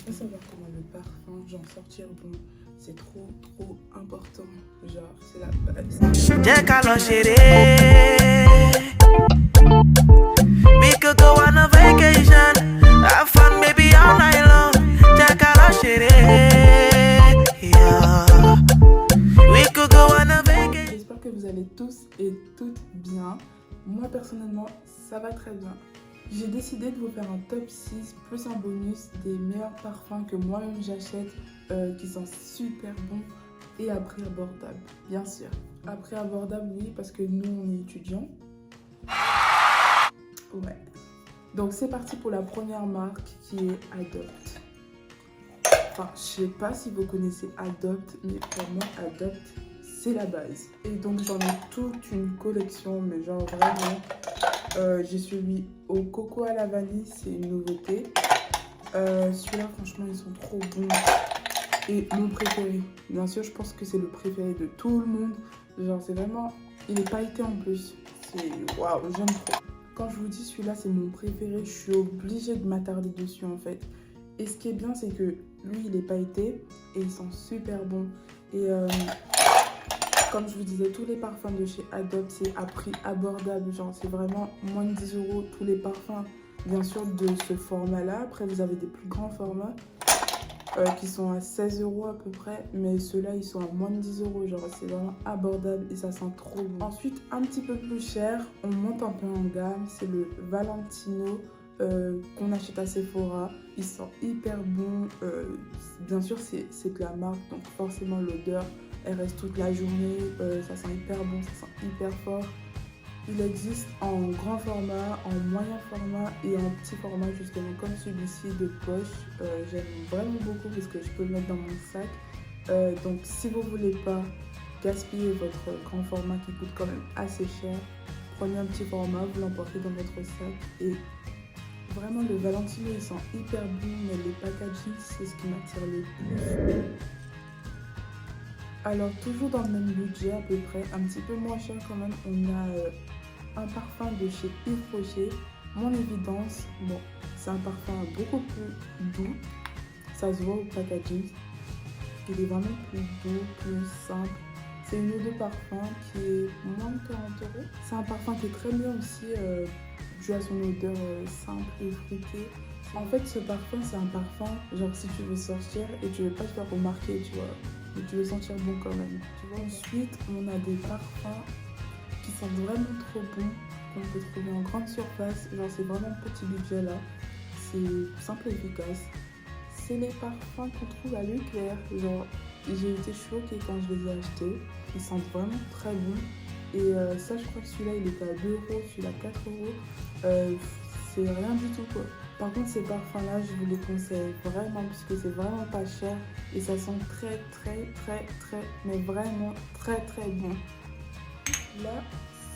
faut savoir comment le parfum, genre sortir bon, c'est trop important. Genre, c'est la base. Jẹ́ ká lọ ṣeré. We could go on a vacation, have fun baby all night long. Jẹ́ ká lọ ṣeré. Yeah. We could go on a vacation. J'espère que vous allez tous et toutes bien. Moi personnellement, ça va très bien. J'ai décidé de vous faire un top 6 plus un bonus des meilleurs parfums que moi-même j'achète qui sont super bons et à prix abordable, bien sûr. À prix abordable, oui, parce que nous, on est étudiants. Ouais. Donc c'est parti pour la première marque qui est Adopt. Enfin, je sais pas si vous connaissez Adopt, mais pour moi, Adopt, c'est la base. Et donc j'en ai toute une collection, mais genre vraiment, j'ai celui au coco à la vanille, c'est une nouveauté. Celui-là, franchement, ils sont trop bons. Et mon préféré, bien sûr, je pense que c'est le préféré de tout le monde. Genre, c'est vraiment, il est pailleté en plus. C'est waouh, j'aime trop. Quand je vous dis celui-là, c'est mon préféré, je suis obligée de m'attarder dessus en fait. Et ce qui est bien, c'est que lui, il est pailleté et ils sont super bons. Et comme je vous disais, tous les parfums de chez Adopt, c'est à prix abordable. Genre, c'est vraiment moins de 10 € tous les parfums, bien sûr, de ce format-là. Après, vous avez des plus grands formats qui sont à 16 € à peu près. Mais ceux-là, ils sont à moins de 10 €. Genre, c'est vraiment abordable et ça sent trop bon. Ensuite, un petit peu plus cher, on monte un peu en gamme. C'est le Valentino qu'on achète à Sephora. Ils sont hyper bons. Bien sûr, c'est de la marque, donc forcément, l'odeur, elle reste toute la journée, ça sent hyper bon, ça sent hyper fort. Il existe en grand format, en moyen format et en petit format justement comme celui-ci de poche. J'aime vraiment beaucoup parce que je peux le mettre dans mon sac. Donc si vous voulez pas gaspiller votre grand format qui coûte quand même assez cher, prenez un petit format, vous l'emportez dans votre sac et vraiment le Valentino il sent hyper bon, mais les packaging c'est ce qui m'attire le plus. Alors, toujours dans le même budget à peu près, un petit peu moins cher quand même, on a un parfum de chez Yves Rocher, Mon Évidence. Bon, c'est un parfum beaucoup plus doux, ça se voit au packaging. Il est vraiment plus doux, plus simple. C'est une eau de parfum qui est moins de 40 €. C'est un parfum qui est très bien aussi, dû à son odeur simple et fruitée. En fait, ce parfum, c'est un parfum, genre si tu veux sortir et tu veux pas te faire remarquer, tu vois. Mais tu veux sentir bon quand même, tu vois. Ensuite, on a des parfums qui sont vraiment trop bons, qu'on peut trouver en grande surface. Genre, c'est vraiment petit budget là. C'est simple et efficace. C'est les parfums qu'on trouve à Leclerc. Genre, j'ai été choquée quand je les ai achetés. Ils sentent vraiment très bons. Et ça, je crois que celui-là, il était à 2 €, celui-là 4 €. C'est rien du tout quoi. Par contre, ces parfums-là, je vous les conseille vraiment parce que c'est vraiment pas cher et ça sent très, mais vraiment très bon. Là,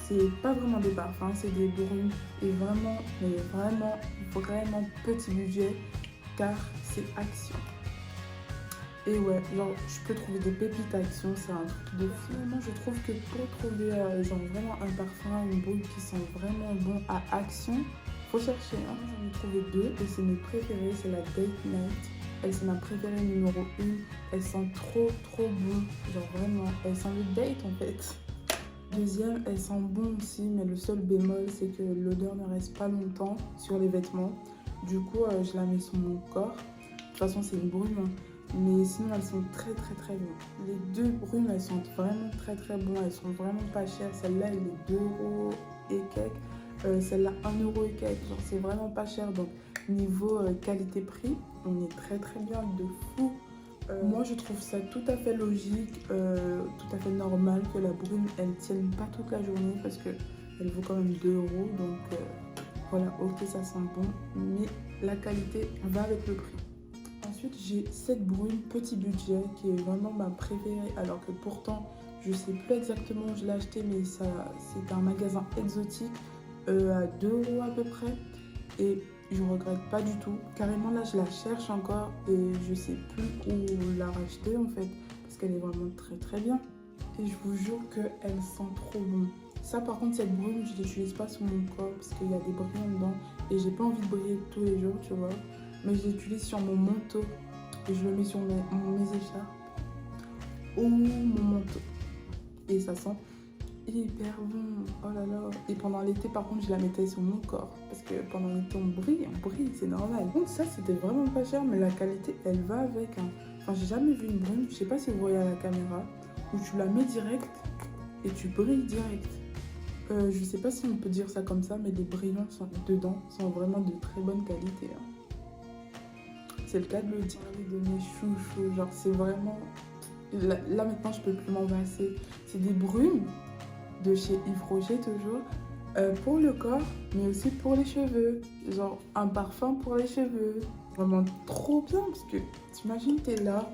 c'est pas vraiment des parfums, c'est des brumes et vraiment, mais vraiment petit budget car c'est Action. Et ouais, genre, je peux trouver des pépites Action, c'est un truc de fou. Finalement, je trouve que pour trouver genre vraiment un parfum, une brume qui sent vraiment bon à Action, faut chercher, hein. J'en ai trouvé deux et c'est mes préférées, c'est la Date Night. Elle c'est ma préférée numéro 1. Elle sent trop bon, genre vraiment, elle sent le date en fait. Deuxième, elle sent bon aussi, mais le seul bémol c'est que l'odeur ne reste pas longtemps sur les vêtements. Du coup, je la mets sur mon corps. De toute façon, c'est une brume, hein. Mais sinon, elles sont très bon. Les deux brumes, elles sentent vraiment très bon. Elles sont vraiment pas chères. Celle-là, elle est 2 € et quelques. Celle-là 1 € et quelques, genre c'est vraiment pas cher, donc niveau qualité-prix on est très bien de fou. Moi je trouve ça tout à fait logique, tout à fait normal que la brume elle tienne pas toute la journée parce que elle vaut quand même 2 €, donc voilà, ok ça sent bon, mais la qualité va avec le prix. Ensuite j'ai cette brume petit budget qui est vraiment ma préférée, alors que pourtant je sais plus exactement où je l'ai acheté, mais ça c'est un magasin exotique. À 2 € à peu près et je regrette pas du tout. Carrément là je la cherche encore et je sais plus où la racheter en fait parce qu'elle est vraiment très bien et je vous jure qu'elle sent trop bon. Ça par contre cette brume je l'utilise pas sur mon corps parce qu'il y a des brillants dedans et j'ai pas envie de briller tous les jours, tu vois. mais je l'utilise sur mon manteau. Et je le mets sur mes écharpes ou mon manteau. Et ça sent hyper bon. Oh là là. Et pendant l'été, par contre, je la mettais sur mon corps. Parce que pendant l'été, on brille, c'est normal. Donc ça, c'était vraiment pas cher, mais la qualité, elle va avec. Hein. Enfin, j'ai jamais vu une brume, je sais pas si vous voyez à la caméra, où tu la mets direct et tu brilles direct. Je sais pas si on peut dire ça comme ça, mais les brillants dedans sont vraiment de très bonne qualité. Hein. C'est le cas de le dire, de mes chouchous. Genre, c'est vraiment... Là, maintenant, je peux plus m'en passer. C'est des brumes de chez Yves Rocher, toujours. Pour le corps, mais aussi pour les cheveux. Genre, un parfum pour les cheveux. Vraiment trop bien, parce que t'imagines, t'es là,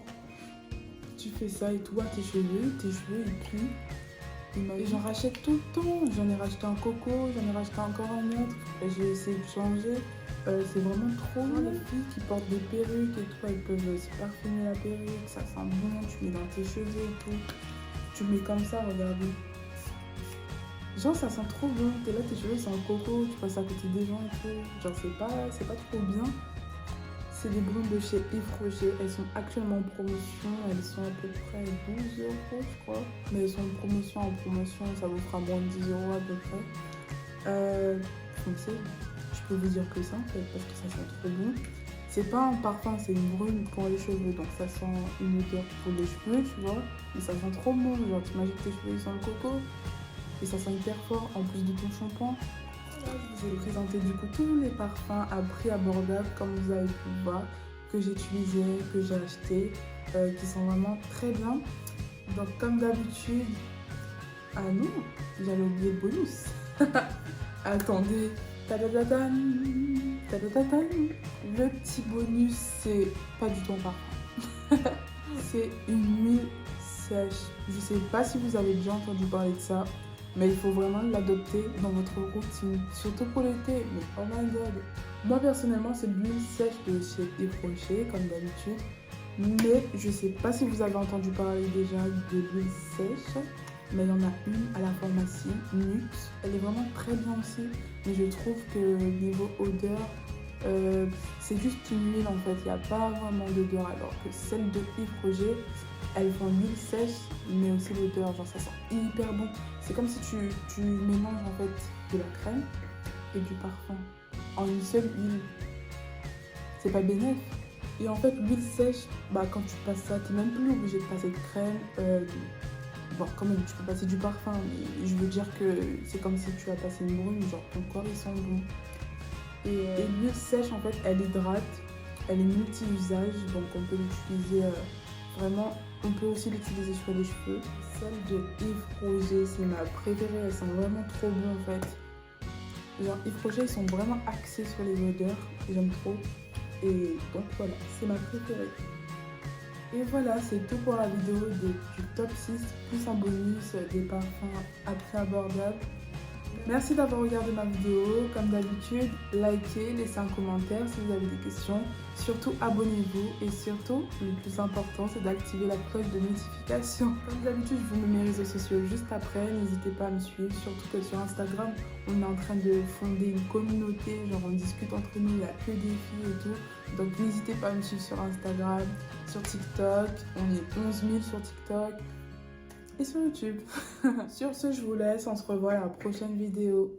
tu fais ça et tout à tes cheveux ils puent. Et j'en rachète tout le temps. J'en ai racheté un coco, j'en ai racheté encore un autre. Et j'ai essayé de changer. C'est vraiment trop bien. Les filles qui portent des perruques et tout, elles peuvent se parfumer la perruque, ça sent bon, tu mets dans tes cheveux et tout. Tu le mets comme ça, regardez. Genre ça sent trop bon, t'es là, tes cheveux sentent coco, tu passes à côté des gens et tout. Genre c'est pas trop bien. C'est des brumes de chez Yves Rocher, elles sont actuellement en promotion, elles sont à peu près 12 € je crois. Mais elles sont en promotion, ça vous fera moins de 10 € à peu près. Foncez. Je peux vous dire que ça en fait, parce que ça sent trop bon. C'est pas un parfum, c'est une brume pour les cheveux, donc ça sent une odeur pour les cheveux, tu vois. Mais ça sent trop bon, genre t'imagines que tes cheveux ils sentent le coco. Et ça sent hyper fort, en plus de ton shampoing. Je vous ai présenté du coup tous les parfums à prix abordable, comme vous avez pu le voir, que j'utilisais, que j'ai acheté, qui sont vraiment très bien. Donc comme d'habitude, ah non, j'avais oublié le bonus. Attendez. Tadadadan, tadadadan. Le petit bonus, c'est pas du tout un parfum. C'est une huile sèche. Je sais pas si vous avez déjà entendu parler de ça, mais il faut vraiment l'adopter dans votre routine, surtout pour l'été. Mais oh my god. Moi personnellement, c'est l'huile sèche de chez Yves Rocher, comme d'habitude. Mais je sais pas si vous avez entendu parler déjà de l'huile sèche. Mais il y en a une à la pharmacie, Nux. Elle est vraiment très bien aussi. Mais je trouve que niveau odeur, c'est juste une huile en fait. Il n'y a pas vraiment d'odeur. Alors que celle de Yves Rocher, elles font l'huile sèche, mais aussi l'odeur. Genre ça sent hyper bon. C'est comme si tu mélanges en fait de la crème et du parfum en une seule huile. C'est pas bénéf. Et en fait, l'huile sèche, bah, quand tu passes ça, tu n'es même plus obligé de passer de crème. Bon, quand même, tu peux passer du parfum, mais je veux dire que c'est comme si tu as passé une brume, genre ton corps il sent bon. Et l'huile sèche, en fait, elle hydrate, elle est multi-usage, donc on peut l'utiliser vraiment, on peut aussi l'utiliser sur les cheveux. Celle de Yves Rocher, c'est ma préférée, elles sont vraiment trop bonnes en fait. Genre Yves Rocher, ils sont vraiment axés sur les odeurs, j'aime trop. Et donc voilà, c'est ma préférée. Et voilà, c'est tout pour la vidéo du top 6 plus un bonus des parfums à prix abordable. Merci d'avoir regardé ma vidéo. Comme d'habitude, likez, laissez un commentaire si vous avez des questions. Surtout, abonnez-vous. Et surtout, le plus important, c'est d'activer la cloche de notification. Comme d'habitude, je vous mets mes réseaux sociaux juste après. N'hésitez pas à me suivre. Surtout que sur Instagram, on est en train de fonder une communauté. Genre, on discute entre nous, il n'y a que des filles et tout. Donc, n'hésitez pas à me suivre sur Instagram, sur TikTok. On est 11 000 sur TikTok. Et sur YouTube. Sur ce, je vous laisse. On se revoit à la prochaine vidéo.